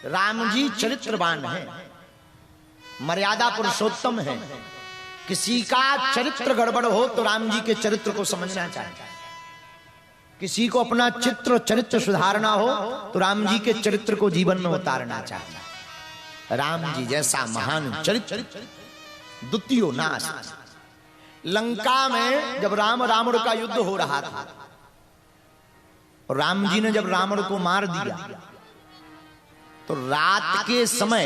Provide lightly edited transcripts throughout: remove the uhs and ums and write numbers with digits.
राम जी चरित्रवान है, मर्यादा पुरुषोत्तम है। किसी का चरित्र गड़बड़ हो तो राम जी के चरित्र को समझना चाहिए। किसी को अपना चरित्र सुधारना हो तो राम जी के चरित्र को जीवन में उतारना चाहिए। राम जी जैसा महान चरित्र द्वितीय नाश। लंका में जब रावण का युद्ध हो रहा था और राम जी ने जब रावण को मार दिया तो रात के समय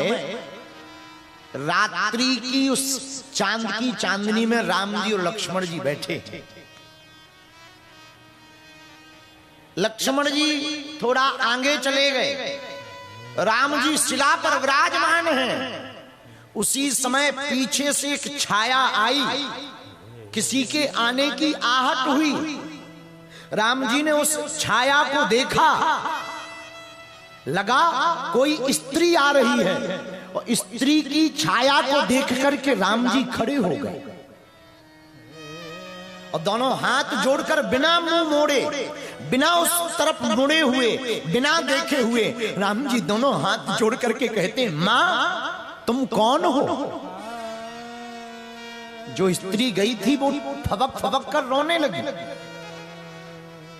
रात्रि की उस चांद की चांदनी में राम जी और लक्ष्मण जी बैठे। लक्ष्मण जी थोड़ा आगे चले गए, राम जी शिला पर विराजमान हैं। उसी समय पीछे से एक छाया आई, किसी के आने की आहट हुई। राम जी ने उस छाया को देखा, लगा कोई स्त्री आ रही है और स्त्री की छाया को देख करके राम जी खड़े हो गए और दोनों हाथ जोड़कर बिना मुंह मोड़े, बिना उस तरफ मुड़े हुए, बिना देखे हुए राम जी दोनों हाथ जोड़ करके कहते, मां तुम कौन हो? जो स्त्री गई थी वो फबक फबक कर रोने लगी,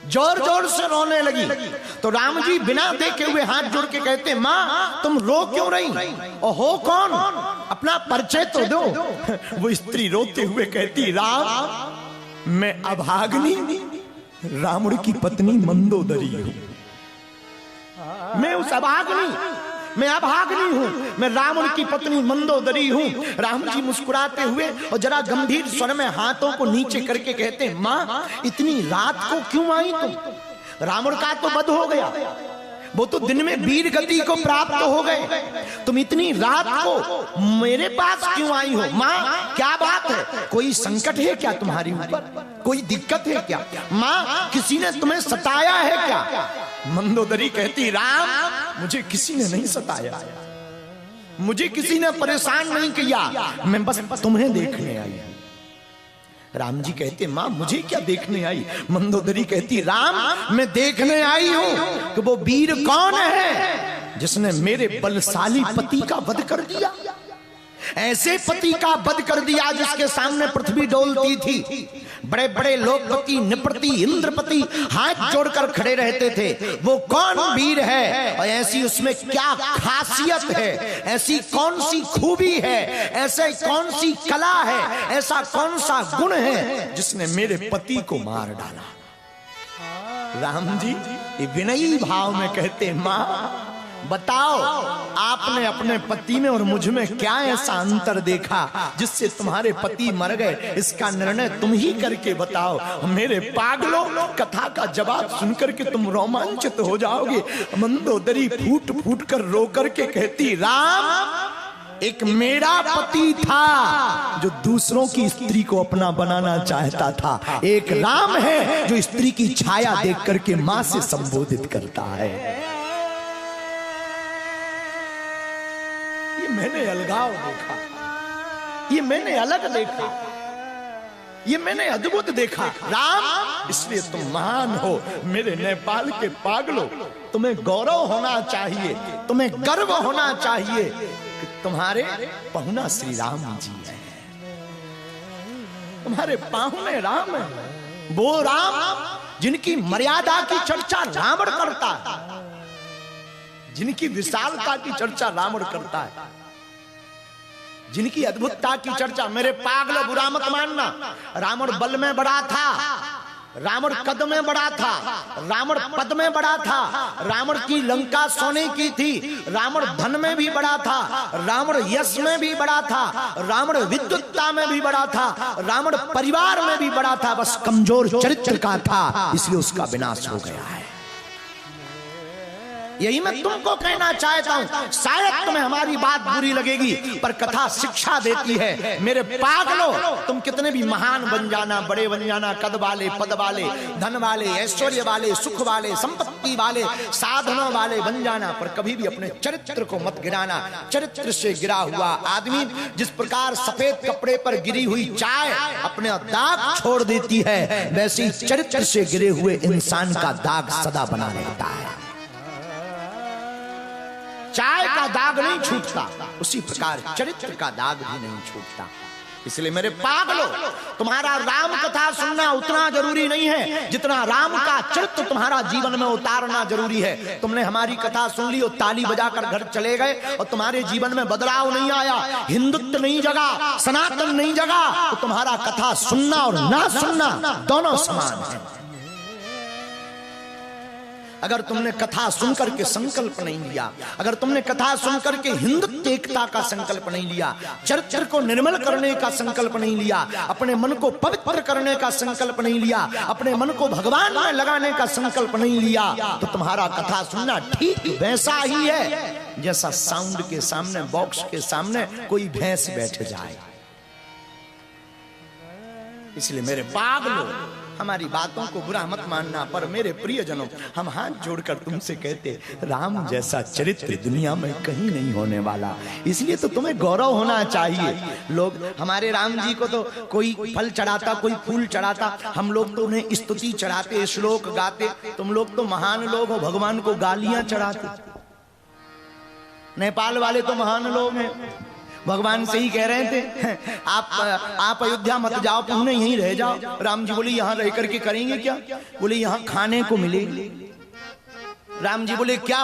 जोर जोर से रोने लगी। तो राम जी बिना देखे हुए हाथ जोड़ के कहते, मां तुम रो क्यों रही और हो कौन? अपना परिचय तो दो। वो स्त्री रोते हुए कहती, राम मैं अभागिनी रावण की पत्नी मंदोदरी हूं। मैं उस अभागिनी, मैं अभागिनी हूं, मैं रावण की पत्नी मंदोदरी हूं। राम जी मुस्कुराते हुए और जरा गंभीर स्वर में हाथों को नीचे करके कहते, मां इतनी रात को क्यों आई तुम? रावण का तो वध हो गया, वो तो दिन में वीर गति को प्राप्त हो गए, तुम इतनी रात को मेरे पास क्यों आई हो? मां क्या बात है? कोई संकट है क्या तुम्हारी ऊपर? कोई दिक्कत है क्या? मां किसी ने तुम्हें सताया है क्या? मंदोदरी कहती, राम मुझे किसी ने नहीं सताया, मुझे किसी ने परेशान नहीं किया, मैं बस तुम्हें देखने आई। राम जी कहते, मां मुझे क्या देखने आई? मंदोदरी कहती, राम मैं देखने आई हूं कि वो वीर कौन है जिसने मेरे बलशाली पति का वध कर दिया, ऐसे पति का वध कर दिया जिसके सामने पृथ्वी डोलती थी। बड़े बड़े लोकपति, नृपति, इंद्रपति हाथ जोड़कर खड़े रहते थे। वो कौन वीर है और ऐसी उसमें क्या खासियत है, ऐसी कौन सी खूबी है, ऐसे कौन सी कला है, ऐसा कौन सा गुण है जिसने मेरे पति को मार डाला? राम जी विनयी भाव में कहते, मां बताओ आपने अपने पति में और मुझ में क्या ऐसा अंतर देखा जिससे तुम्हारे पति मर गए? इसका निर्णय तुम ही करके बताओ। मेरे पागलों, कथा का जवाब सुनकर के तुम रोमांचित हो जाओगे। मंदोदरी फूट फूट कर रो करके कहती, राम एक मेरा पति था जो दूसरों की स्त्री को अपना बनाना चाहता था, एक राम है जो स्त्री की छाया देख करके मां से संबोधित करता है। ये मैंने अलगाव देखा, ये मैंने अलग देखा, ये मैंने अद्भुत देखा। राम इसलिए तुम महान हो। मेरे नेपाल के पागलों, तुम्हें गौरव होना चाहिए, तुम्हें गर्व होना चाहिए कि तुम्हारे पहुना श्री राम जी हैं, तुम्हारे पाहुने राम हैं। वो राम जिनकी मर्यादा की चर्चा रावण करता है, जिनकी विशालता की चर्चा रावण करता है, जिनकी अद्भुतता की चर्चा। मेरे पागल बुरा मत मानना, रावण बल में बड़ा था, रावण कद में बड़ा था, रावण पद में बड़ा था, रावण की लंका सोने की थी, रावण धन में भी बड़ा था, रावण यश में भी बड़ा था, रावण विद्वत्ता में भी बड़ा था, रावण परिवार में भी बड़ा था, बस कमजोर चरित्र का था, इसलिए उसका विनाश हो गया है। यही मैं तुमको कहना चाहता हूं। शायद तुम्हें हमारी बात बुरी लगेगी पर कथा शिक्षा देती है। मेरे पागलों, तुम कितने भी महान बन जाना, बड़े बन जाना, कद वाले, पद वाले, धन वाले, ऐश्वर्य वाले, सुख वाले, संपत्ति वाले, साधनों वाले बन जाना, पर कभी भी अपने चरित्र को मत गिराना। चरित्र से गिरा हुआ आदमी जिस प्रकार सफेद कपड़े पर गिरी हुई चाय अपने दाग छोड़ देती है, वैसे ही चरित्र से गिरे हुए इंसान का दाग सदा बना रहता है। चाय का दाग नहीं छूटता, उसी प्रकार चरित्र का दाग भी नहीं छूटता। इसलिए मेरे पागलो, तुम्हारा राम कथा सुनना उतना जरूरी नहीं है जितना राम का चरित्र तुम्हारा जीवन में उतारना जरूरी है। तुमने हमारी कथा सुन ली और ताली बजाकर घर चले गए और तुम्हारे जीवन में बदलाव नहीं आया, हिंदुत्व नहीं जगा, सनातन नहीं जगा, तो तुम्हारा कथा सुनना और ना सुनना दोनों समान है। अगर तुमने कथा सुनकर के संकल्प नहीं लिया, अगर तुमने कथा सुनकर के हिंदुत्व एकता का संकल्प नहीं लिया, चरित्र को निर्मल करने का संकल्प नहीं लिया, अपने मन को पवित्र करने का संकल्प नहीं लिया, अपने मन को भगवान में लगाने का संकल्प नहीं लिया, तो तुम्हारा कथा सुनना ठीक वैसा ही है जैसा साउंड के सामने, बॉक्स के सामने कोई भैंस बैठ जाए। इसलिए मेरे पागलों, हमारी बातों को बुरा मत मानना, पर मेरे प्रियजनों, हम हाथ जोड़कर तुमसे कहते, राम जैसा चरित्र दुनिया में कहीं नहीं होने वाला। इसलिए तो तुम्हें गौरव होना चाहिए। लोग हमारे राम जी को तो कोई फल चढ़ाता, कोई फूल चढ़ाता, हम लोग तो उन्हें स्तुति चढ़ाते, श्लोक गाते। तुम लोग तो महान लोग हो, भगवान को गालियां चढ़ाते। नेपाल वाले तो महान लोग हैं, भगवान से ही कह रहे थे आप अयोध्या मत जाओ, पुणे यहीं रह जाओ। राम जी बोले यहाँ रह करके करेंगे क्या? बोले यहाँ खाने को मिलेगी। राम जी बोले क्या?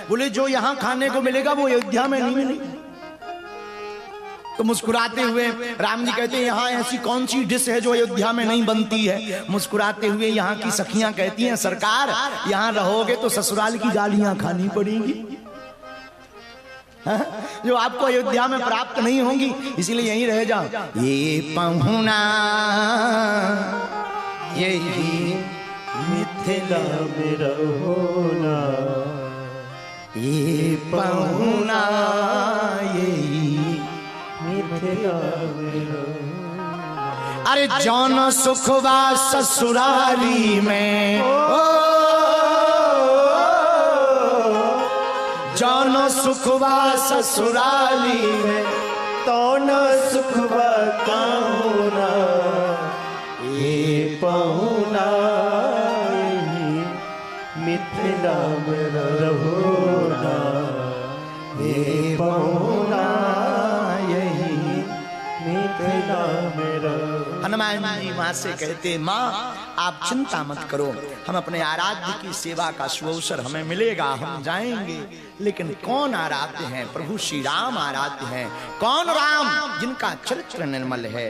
बोले जो यहाँ खाने को मिलेगा वो अयोध्या में नहीं मिलेगा। तो मुस्कुराते हुए राम जी कहते हैं, यहाँ ऐसी कौन सी डिश है जो अयोध्या में नहीं बनती है? मुस्कुराते हुए यहाँ की सखियां कहती हैं, सरकार यहाँ रहोगे तो ससुराल की गालियां खानी पड़ेगी जो आपको अयोध्या में प्राप्त नहीं होंगी, इसीलिए यहीं रह जाओ। ये पहुना यही मिथिला में रहोना, ये पहुना यही मिथिला में रहोना। अरे जौन सुखवा ससुराली में, जौन सुखवा ससुराली में, तो न सुखवा कहूना, ये पहुना मिथिला में रहोना, ये पहुना यही मिथिला में रहोना। हनुमान जी माँ से कहते, माँ आप चिंता मत करो, हम अपने आराध्य की सेवा का सुअवसर हमें मिलेगा, हम जाएंगे। लेकिन कौन आराध्य हैं? प्रभु श्री राम आराध्य हैं। कौन राम? जिनका चरित्र निर्मल है।